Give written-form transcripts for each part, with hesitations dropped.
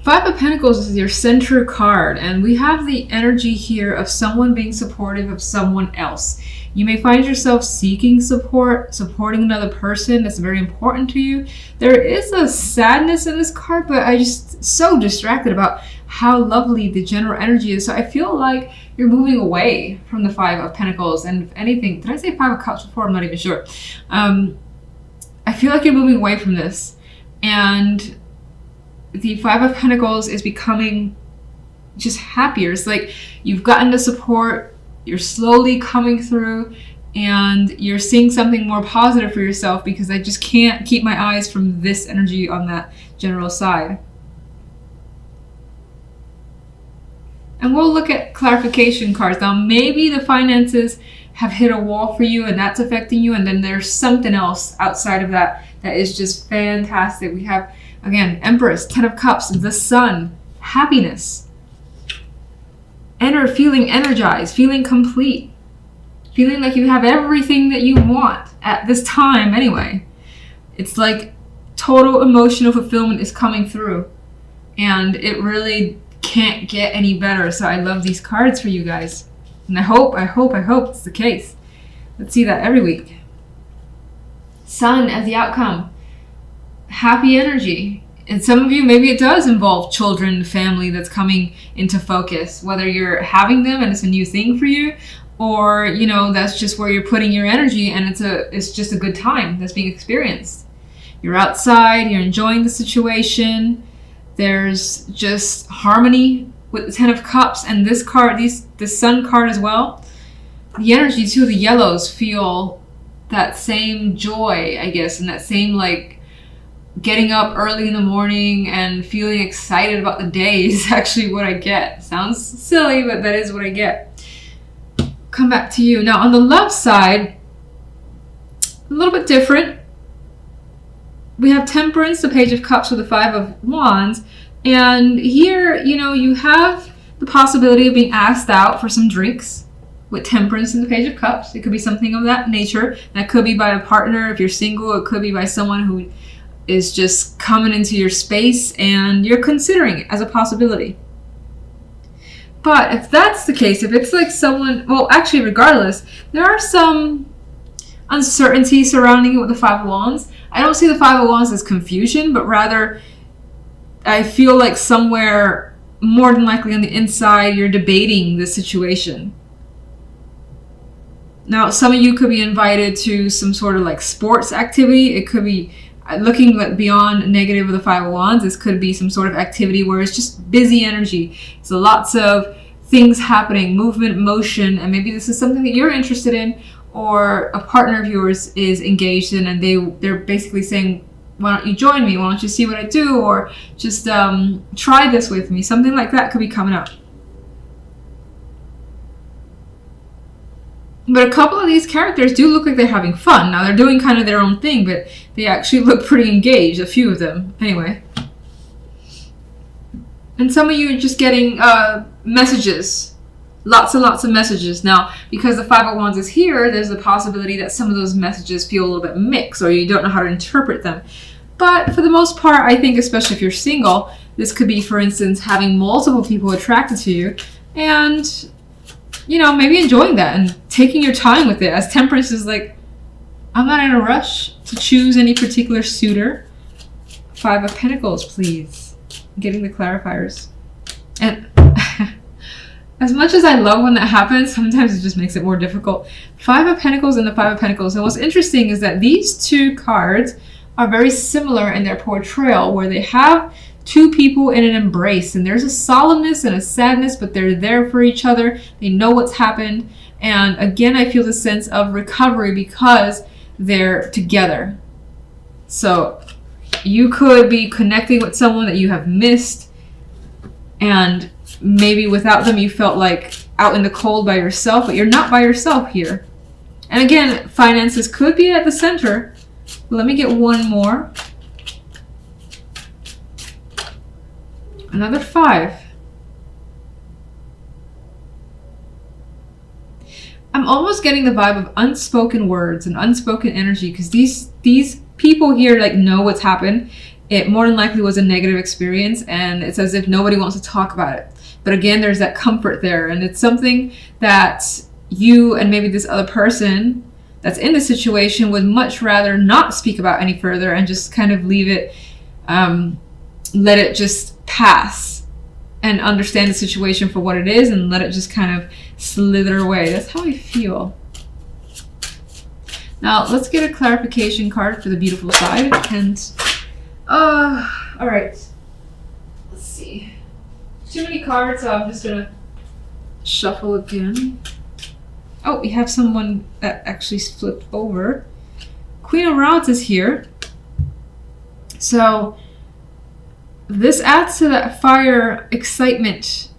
Five of Pentacles is your center card, and we have the energy here of someone being supportive of someone else. You may find yourself seeking support, supporting another person that's very important to you. There is a sadness in this card, but I just so distracted about how lovely the general energy is. So I feel like you're moving away from the Five of Pentacles. And if anything, did I say Five of Cups before? I'm not even sure. I feel like you're moving away from this. And the Five of Pentacles is becoming just happier. It's like you've gotten the support, you're slowly coming through, and you're seeing something more positive for yourself, because I just can't keep my eyes from this energy on that general side. And we'll look at clarification cards. Now, maybe the finances have hit a wall for you and that's affecting you, and then there's something else outside of that that is just fantastic. We have, again, Empress, Ten of Cups, the Sun, happiness. Feeling energized, feeling complete, feeling like you have everything that you want at this time anyway. It's like total emotional fulfillment is coming through, and it really can't get any better. So I love these cards for you guys, and I hope it's the case. Let's see that every week. Sun as the outcome, happy energy. And some of you, maybe it does involve children, family that's coming into focus, whether you're having them and it's a new thing for you, or, you know, that's just where you're putting your energy and it's just a good time that's being experienced. You're outside, you're enjoying the situation. There's just harmony with the Ten of Cups and this card, the Sun card as well. The energy too, the yellows feel that same joy, I guess, and that same like getting up early in the morning and feeling excited about the day is actually what I get. Sounds silly, but that is what I get. Come back to you. Now on the left side, a little bit different. We have Temperance, the Page of Cups with the Five of Wands. And here, you know, you have the possibility of being asked out for some drinks with Temperance and the Page of Cups. It could be something of that nature. That could be by a partner if you're single. It could be by someone who is just coming into your space and you're considering it as a possibility. But if that's the case, if it's like someone, well, actually, regardless, there are some uncertainty surrounding it with the Five of Wands. I don't see the Five of Wands as confusion, but rather I feel like somewhere more than likely on the inside, you're debating the situation. Now, some of you could be invited to some sort of like sports activity. It could be looking beyond negative of the Five of Wands. This could be some sort of activity where it's just busy energy. So lots of things happening, movement, motion, and maybe this is something that you're interested in or a partner of yours is engaged in, and they're basically saying, why don't you join me? Why don't you see what I do? Or just try this with me. Something like that could be coming up. But a couple of these characters do look like they're having fun. Now, they're doing kind of their own thing, but they actually look pretty engaged, a few of them. Anyway. And some of you are just getting messages. Lots and lots of messages. Now, because the Five of Wands is here, there's a possibility that some of those messages feel a little bit mixed, or you don't know how to interpret them. But for the most part, I think, especially if you're single, this could be, for instance, having multiple people attracted to you, and, you know, maybe enjoying that and taking your time with it. As Temperance is like, I'm not in a rush to choose any particular suitor. Five of Pentacles, please. I'm getting the clarifiers. And as much as I love when that happens, sometimes it just makes it more difficult. Five of Pentacles and the Five of Pentacles. And what's interesting is that these two cards are very similar in their portrayal, where they have two people in an embrace, and there's a solemnness and a sadness, but they're there for each other. They know what's happened. And again, I feel the sense of recovery because they're together. So you could be connecting with someone that you have missed, and maybe without them you felt like out in the cold by yourself, but you're not by yourself here. And again, finances could be at the center. Let me get one more. Another five. I'm almost getting the vibe of unspoken words and unspoken energy, because these people here like know what's happened, it more than likely was a negative experience, and it's as if nobody wants to talk about it. But again, there's that comfort there, and it's something that you and maybe this other person that's in the situation would much rather not speak about any further and just kind of leave it, let it just pass and understand the situation for what it is and let it just kind of slither away. That's how I feel. Now let's get a clarification card for the beautiful side. And all right, let's see. Too many cards, so I'm just gonna shuffle again. Oh, we have someone that actually flipped over. Queen of Rods is here. So this adds to that fire, excitement,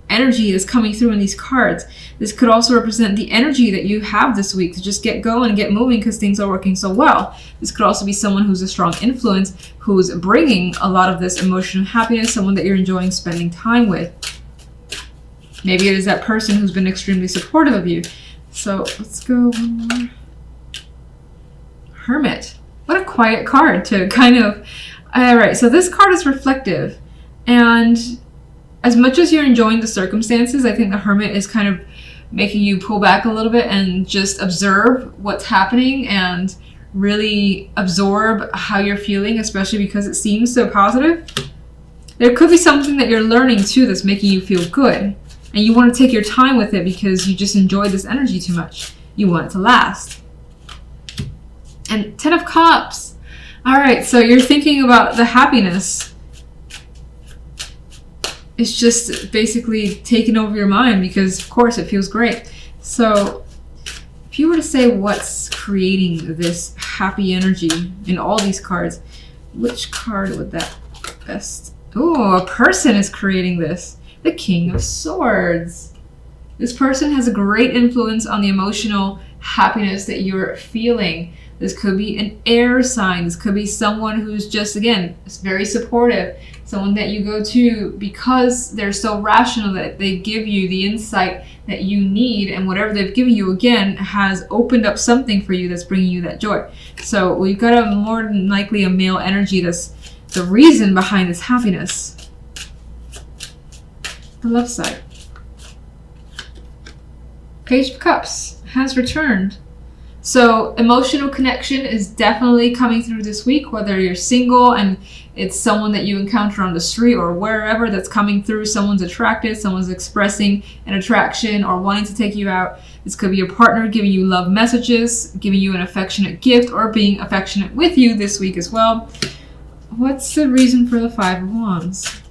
energy that's coming through in these cards. This could also represent the energy that you have this week to just get going and get moving because things are working so well. This could also be someone who's a strong influence, who's bringing a lot of this emotional happiness, someone that you're enjoying spending time with. Maybe it is that person who's been extremely supportive of you. So let's go one more. Hermit. What a quiet card to kind of... All right, so this card is reflective. And as much as you're enjoying the circumstances, I think the Hermit is kind of making you pull back a little bit and just observe what's happening and really absorb how you're feeling, especially because it seems so positive. There could be something that you're learning too that's making you feel good. And you want to take your time with it because you just enjoy this energy too much. You want it to last. And 10 of Cups. All right, so you're thinking about the happiness. It's just basically taking over your mind because, of course, it feels great. So if you were to say what's creating this happy energy in all these cards, which card would that best? Oh, a person is creating this. The King of Swords. This person has a great influence on the emotional happiness that you're feeling. This could be an air sign. This could be someone who's just, again, very supportive. Someone that you go to because they're so rational that they give you the insight that you need, and whatever they've given you, again, has opened up something for you that's bringing you that joy. So we've got a more than likely a male energy that's the reason behind this happiness. The left side. Page of Cups has returned. So emotional connection is definitely coming through this week, whether you're single and it's someone that you encounter on the street or wherever that's coming through. Someone's attracted, someone's expressing an attraction or wanting to take you out. This could be your partner giving you love messages, giving you an affectionate gift, or being affectionate with you this week as well. What's the reason for the Five of Wands?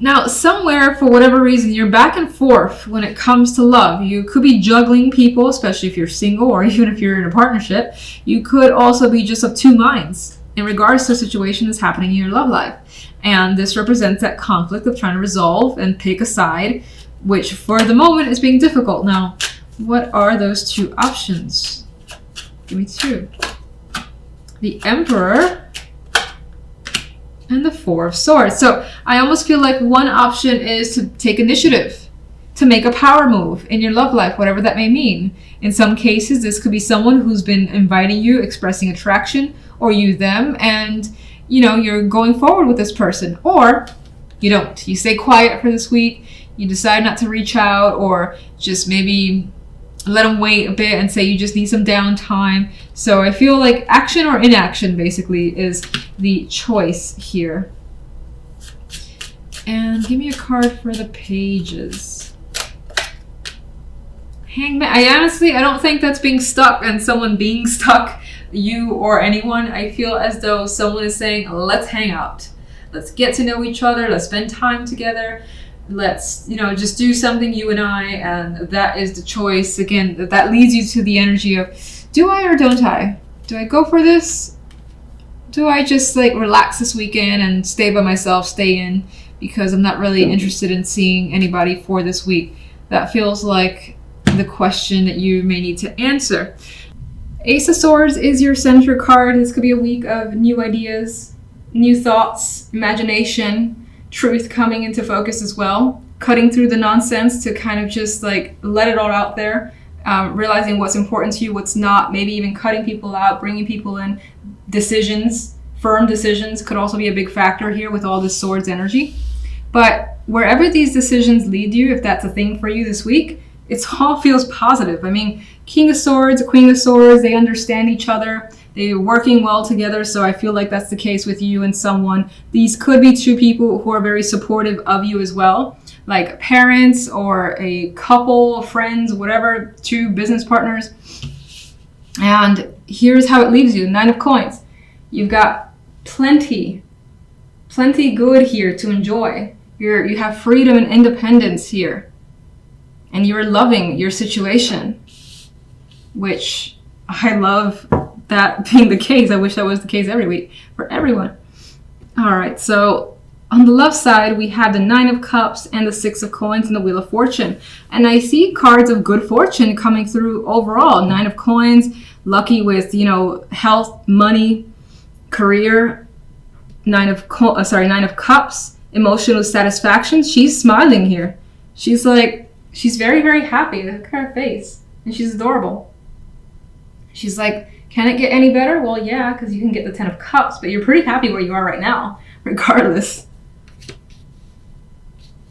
Now, somewhere, for whatever reason, you're back and forth when it comes to love. You could be juggling people, especially if you're single or even if you're in a partnership. You could also be just of two minds in regards to a situation that's happening in your love life. And this represents that conflict of trying to resolve and pick a side, which for the moment is being difficult. Now, what are those two options? Give me two. The Emperor and the Four of Swords. So I almost feel like one option is to take initiative, to make a power move in your love life, whatever that may mean. In some cases, this could be someone who's been inviting you, expressing attraction, or you them, and you're going forward with this person. Or you don't. You stay quiet for this week. You decide not to reach out, or just maybe let them wait a bit and say you just need some downtime. So I feel like action or inaction basically is the choice here. And give me a card for the Pages. Hangman. I don't think that's being stuck and someone being stuck, you or anyone. I feel as though someone is saying, let's hang out. Let's get to know each other. Let's spend time together. Let's, just do something, you and I, and that is the choice. Again, that leads you to the energy of, do I or don't I? Do I go for this? Do I just relax this weekend and stay by myself, stay in, because I'm not really interested in seeing anybody for this week? That feels like the question that you may need to answer. Ace of Swords is your center card. This could be a week of new ideas, new thoughts, imagination, truth coming into focus as well, cutting through the nonsense to kind of just let it all out there. realizing what's important to you, what's not, maybe even cutting people out, bringing people in. Decisions, firm decisions could also be a big factor here with all this swords energy. But wherever these decisions lead you, if that's a thing for you this week, it all feels positive. I mean, King of Swords, Queen of Swords, they understand each other. They're working well together, so I feel like that's the case with you and someone. These could be two people who are very supportive of you as well, like parents or a couple, friends, whatever, two business partners. And here's how it leaves you. 9 of Coins. You've got plenty good here to enjoy. You have freedom and independence here. And you're loving your situation, which I love that being the case. I wish that was the case every week for everyone. All right, so on the left side, we have the 9 of Cups and the 6 of Coins and the Wheel of Fortune. And I see cards of good fortune coming through overall. 9 of Coins, lucky with, health, money, career. 9 of Cups, emotional satisfaction. She's smiling here. She's very, very happy. Look at her face. And she's adorable. She's like, can it get any better? Well, yeah, because you can get the 10 of Cups, but you're pretty happy where you are right now, regardless.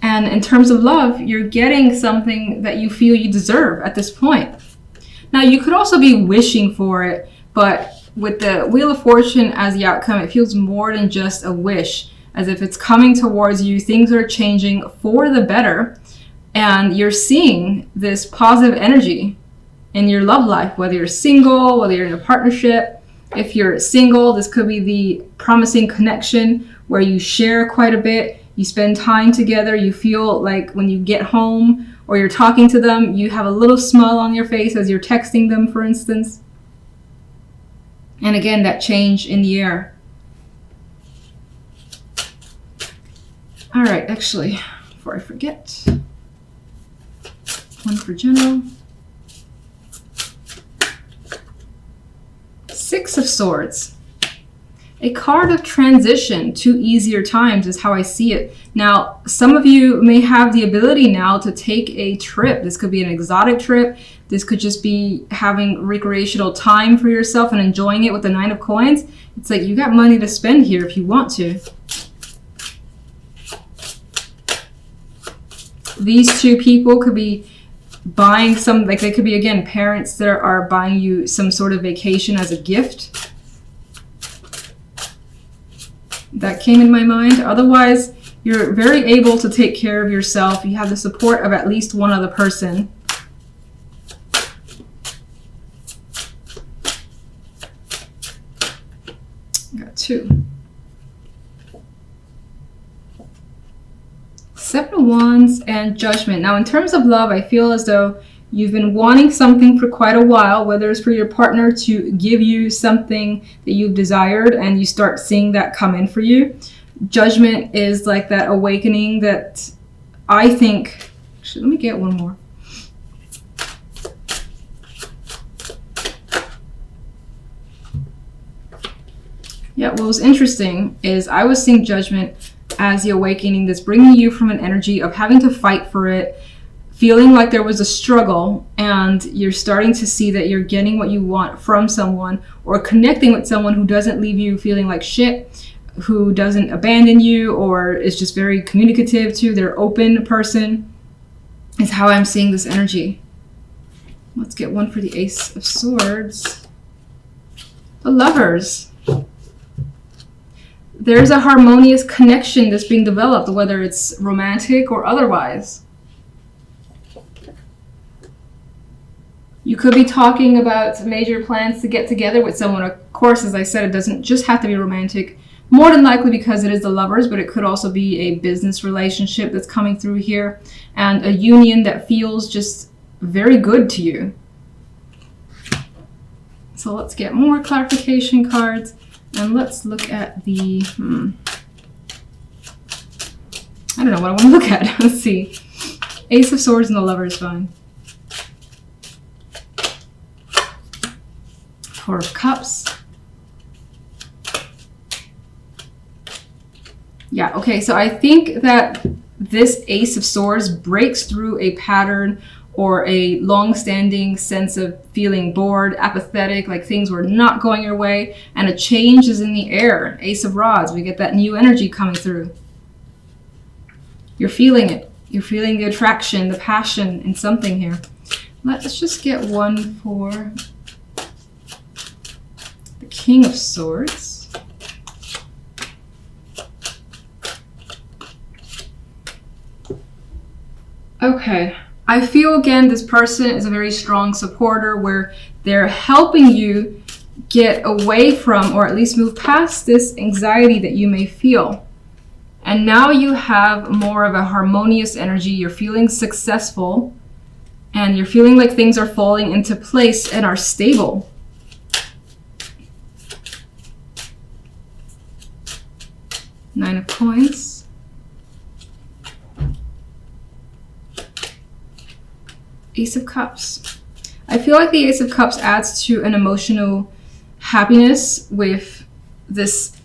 And in terms of love, you're getting something that you feel you deserve at this point. Now, you could also be wishing for it, but with the Wheel of Fortune as the outcome, it feels more than just a wish, as if it's coming towards you. Things are changing for the better, and you're seeing this positive energy in your love life, whether you're single, whether you're in a partnership. If you're single, this could be the promising connection where you share quite a bit, you spend time together, you feel like when you get home or you're talking to them, you have a little smile on your face as you're texting them, for instance. And again, that change in the air. All right, actually, before I forget, one for general. 6 of Swords. A card of transition to easier times is how I see it. Now, some of you may have the ability now to take a trip. This could be an exotic trip. This could just be having recreational time for yourself and enjoying it with the 9 of Coins. It's like you got money to spend here if you want to. These two people could be buying they could be, again, parents that are buying you some sort of vacation as a gift. That came in my mind. Otherwise, you're very able to take care of yourself. You have the support of at least one other person. Got 2. 7 of Wands and Judgment. Now, in terms of love, I feel as though you've been wanting something for quite a while, whether it's for your partner to give you something that you've desired and you start seeing that come in for you. Judgment is like that awakening that I think... Actually, let me get one more. Yeah, what was interesting is I was seeing Judgment as the awakening that's bringing you from an energy of having to fight for it, feeling like there was a struggle, and you're starting to see that you're getting what you want from someone, or connecting with someone who doesn't leave you feeling like shit, who doesn't abandon you, or is just very communicative to their open person, is how I'm seeing this energy. Let's get one for the Ace of Swords. The Lovers. There's a harmonious connection that's being developed, whether it's romantic or otherwise. You could be talking about major plans to get together with someone. Of course, as I said, it doesn't just have to be romantic. More than likely because it is the Lovers, but it could also be a business relationship that's coming through here, and a union that feels just very good to you. So let's get more clarification cards. And let's look at the, I don't know what I want to look at. Let's see. Ace of Swords and the Lovers, fine. 4 of Cups. Yeah, okay, so I think that this Ace of Swords breaks through a pattern or a long-standing sense of feeling bored, apathetic, like things were not going your way, and a change is in the air. Ace of Rods, we get that new energy coming through. You're feeling it. You're feeling the attraction, the passion in something here. Let's just get one for the King of Swords. Okay. I feel again this person is a very strong supporter where they're helping you get away from, or at least move past, this anxiety that you may feel. And now you have more of a harmonious energy. You're feeling successful and you're feeling like things are falling into place and are stable. Nine of Coins. Ace of Cups. I feel like the Ace of Cups adds to an emotional happiness with this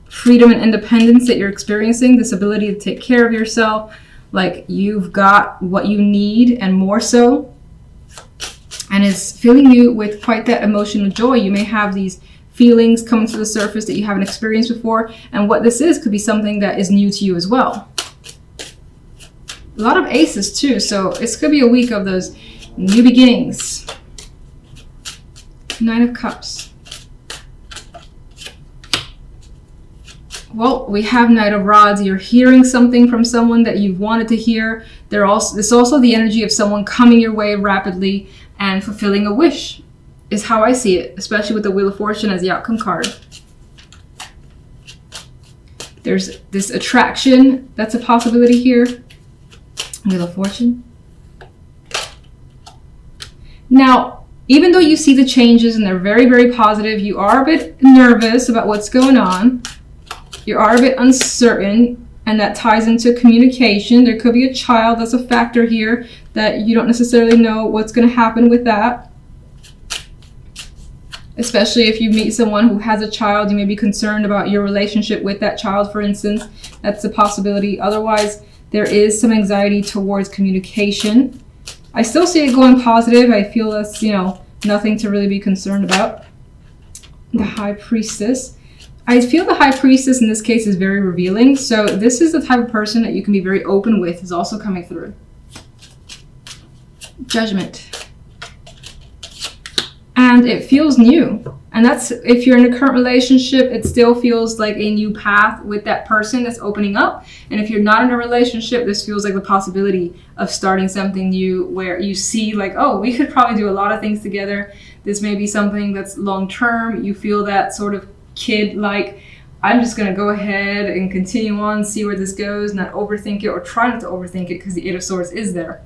freedom and independence that you're experiencing, this ability to take care of yourself, like you've got what you need and more so, and it's filling you with quite that emotional joy. You may have these feelings coming to the surface that you haven't experienced before, and what this is could be something that is new to you as well. A lot of aces too, so this could be a week of those new beginnings. Nine of Cups. Well, we have Knight of Rods. You're hearing something from someone that you've wanted to hear. There's also the energy of someone coming your way rapidly and fulfilling a wish, is how I see it, especially with the Wheel of Fortune as the outcome card. There's this attraction that's a possibility here. Wheel of Fortune. Now, even though you see the changes and they're very, very positive, you are a bit nervous about what's going on. You are a bit uncertain, and that ties into communication. There could be a child that's a factor here that you don't necessarily know what's going to happen with that. Especially if you meet someone who has a child, you may be concerned about your relationship with that child, for instance. That's a possibility. Otherwise, there is some anxiety towards communication. I still see it going positive. I feel that's, nothing to really be concerned about. The High Priestess. I feel the High Priestess in this case is very revealing. So this is the type of person that you can be very open with, is also coming through. Judgment. And it feels new. And that's, if you're in a current relationship, it still feels like a new path with that person that's opening up. And if you're not in a relationship, this feels like the possibility of starting something new where you see like, oh, we could probably do a lot of things together. This may be something that's long term. You feel that sort of kid like, I'm just going to go ahead and continue on, see where this goes, not overthink it or try not to overthink it because the Eight of Swords is there.